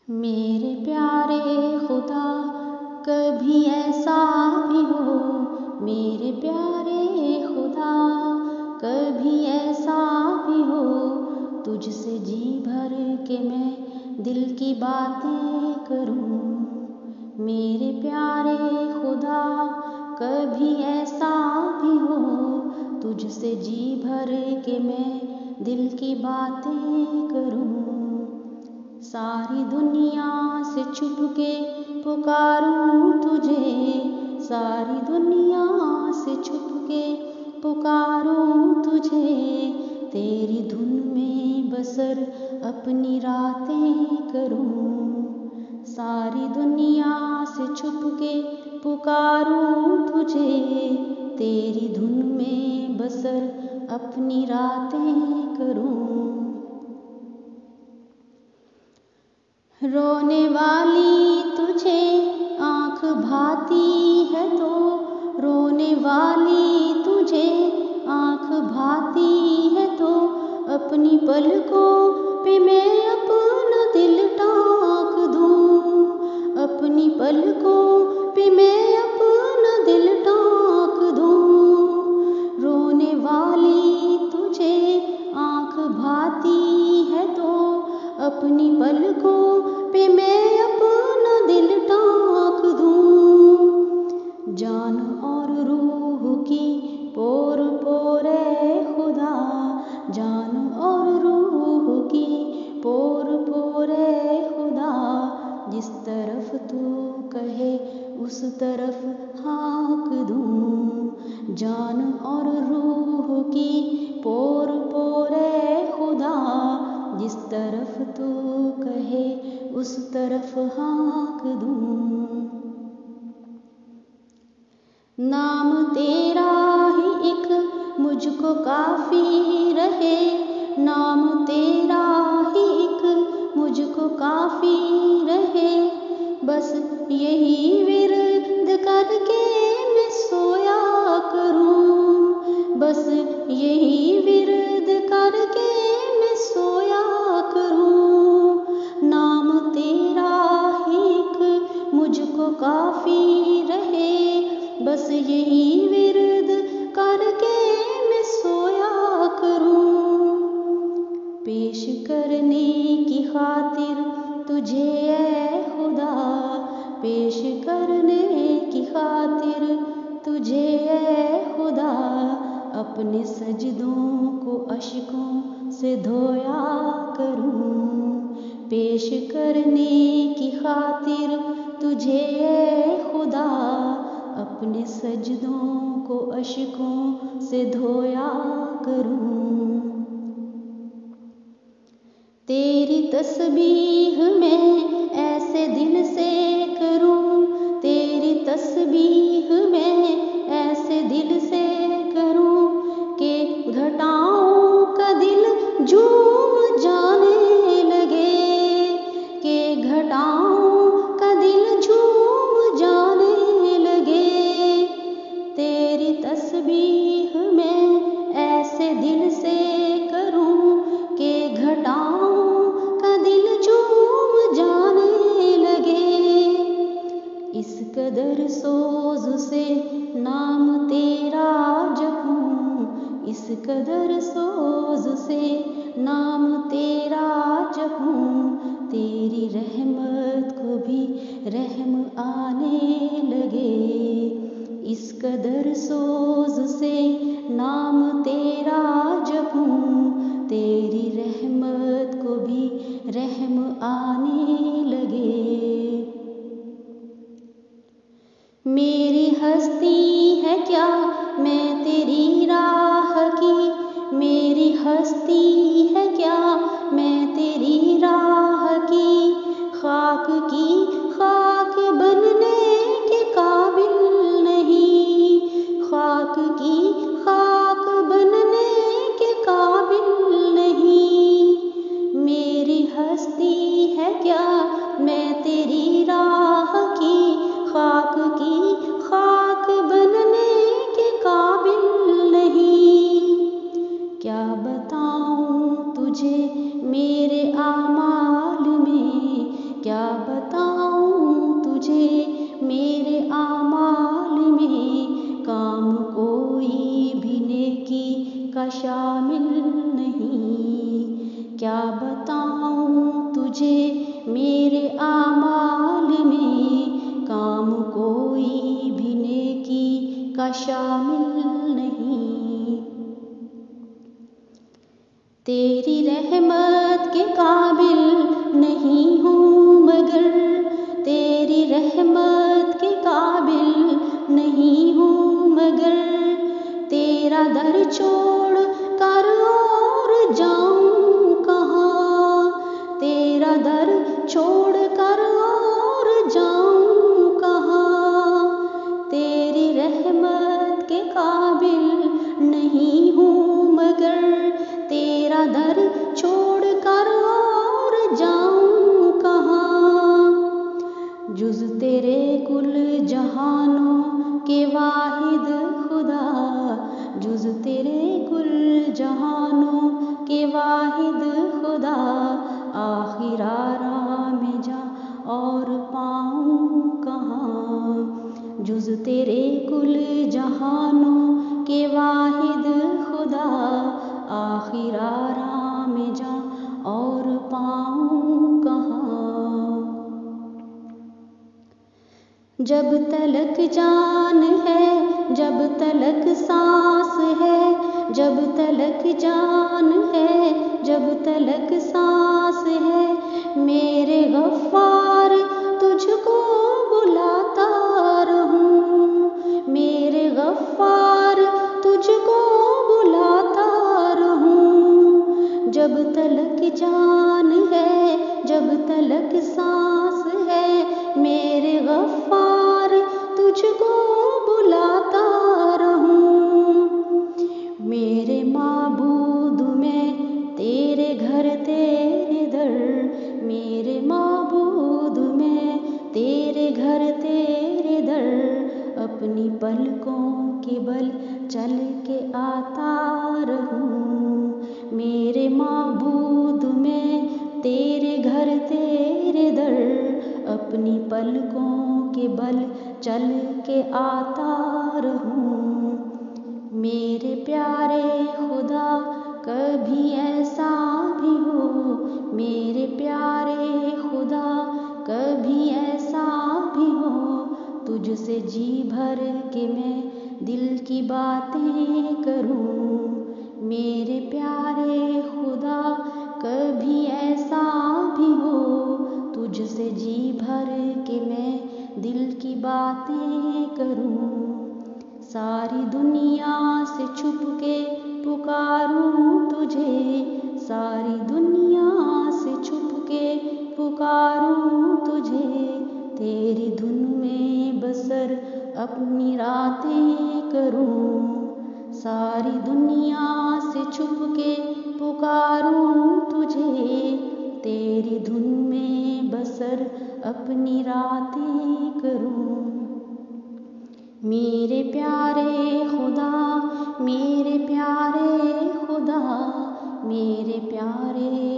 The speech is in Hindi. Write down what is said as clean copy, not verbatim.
मेरे प्यारे खुदा, कभी ऐसा भी हो। मेरे प्यारे खुदा, कभी ऐसा भी हो, तुझसे जी भर के मैं दिल की बातें करूं। मेरे प्यारे खुदा, कभी ऐसा भी हो, तुझसे जी भर के मैं दिल की बातें करूं। सारी दुनिया से छुप के पुकारूं तुझे, सारी दुनिया से छुप के पुकारूं तुझे, तेरी धुन में बसर अपनी रातें करूं। सारी दुनिया से छुप के पुकारूं तुझे, तेरी धुन में बसर अपनी रातें करूं। रोने वाली तुझे आँख भाती है तो, रोने वाली तुझे आँख भाती है तो, अपनी पलकों पे मैं अपना दिल टाँक दूँ। अपनी पलकों पे मैं अपना दिल टाँक दूँ। रोने वाली तुझे आँख भाती है तो, अपनी पलकों पे मैं अपना दिल टाँक दूँ। जान और रूह की पोर पोरे खुदा, जान और रूह की पोर पोरे खुदा, जिस तरफ तू कहे उस तरफ हाँक दूँ। जान और रूह की पोर पोरे खुदा, जिस तरफ तू कहे उस तरफ हाँक दूँ। नाम तेरा ही एक मुझको काफ़ी रहे, नाम तेरा ही एक मुझको काफ़ी रहे, बस यही विर्द करके मैं सोया करूँ। बस यही विर्द करके मैं सोया करूँ। नाम तेरा ही एक मुझको काफ़ी रहे, बस यही विर्द करके मैं सोया करूँ। पेश करने की खातिर तुझे ऐ खुदा, पेश करने की खातिर तुझे ऐ खुदा, अपने सजदों को अश्कों से धोया करूँ। पेश करने की खातिर तुझे ऐ खुदा, अपने सजदों को अश्कों से धोया करूँ। तेरी तस्बीह मैं ऐसे दिल से करूँ, तेरी तस्बीह मैं ऐसे दिल से करूँ, कि घटाओं का दिल झूम जाने लगे, कि घटाओं का दिल झूम जाने लगे। तेरी तस्बीह मैं ऐसे दिल से करूँ, कि घटाओं का दिल झूम जाने लगे। इस कदर सोज से नाम तेरा जपूं, इस कदर सोज से नाम तेरा जपूं, तेरी रहमत को भी रहम आने लगे। इस कदर सोज से नाम तेरा जपूं, तेरी रहमत को भी रहम आने लगे। मेरी हस्ती है क्या मैं तेरी राह की, मेरी हस्ती है क्या मैं तेरी राह की, खाक की खाक बनने के काबिल नहीं, खाक की खाक बनने के काबिल नहीं। मेरी हस्ती है क्या मैं तेरी राह की, खाक की खाक बनने के काबिल नहीं। क्या बताऊं तुझे मेरे आमाल में, क्या शामिल नहीं। तेरी रहमत के काबिल नहीं हूँ मगर, तेरी रहमत के काबिल नहीं हूँ मगर, तेरा दर छोड़ कर और जाऊँ कहाँ, तेरा दर छोड़ कर और जाऊँ कहाँ। तेरी रहमत के काबिल नहीं हूँ मगर, तेरा दर छोड़ कर और जाऊँ कहाँ। जुज़ तेरे कुल जहानों के वाहिद खुदा, जुज़ तेरे कुल जहानों के वाहिद खुदा, आखिर आराम में जा और पाऊँ कहाँ। जुज़ तेरे कुल जहानों के वाहिद खुदा, आखिर आराम में जा और पाऊँ कहाँ। जब तलक जान है, जब तलक सांस है, जब तलक जान है, जब तलक सांस है, मेरे गफ्फार तुझको बुलाता रहूं, मेरे गफ्फार तुझको बुलाता रहूं। जब तलक जान है, जब तलक सांस है, मेरे गफ्फार तुझको बुलाता रहूं। मेरे माबूद में तेरे घर तेरे दर, मेरे माबूद में तेरे घर तेरे दर, अपनी पलकों के बल चल के आता रहूं। मेरे माबूद में तेरे घर तेरे दर, अपनी पलकों के बल चल के आता रहूं। मेरे प्यारे खुदा कभी ऐसा भी हो, मेरे प्यारे खुदा कभी ऐसा भी हो, तुझसे जी भर के मैं दिल की बातें करूं। मेरे प्यारे खुदा कभी ऐसा भी हो, तुझसे जी भर के मैं दिल की बातें करूं। सारी दुनिया से छुप के पुकारूं तुझे, सारी दुनिया से छुप के पुकारूं तुझे, तेरी धुन में बसर अपनी रातें करूं। सारी दुनिया से छुप के पुकारूं तुझे, तेरी धुन में बसर अपनी रातें करूं। मेरे प्यारे खुदा, मेरे प्यारे खुदा, मेरे प्यारे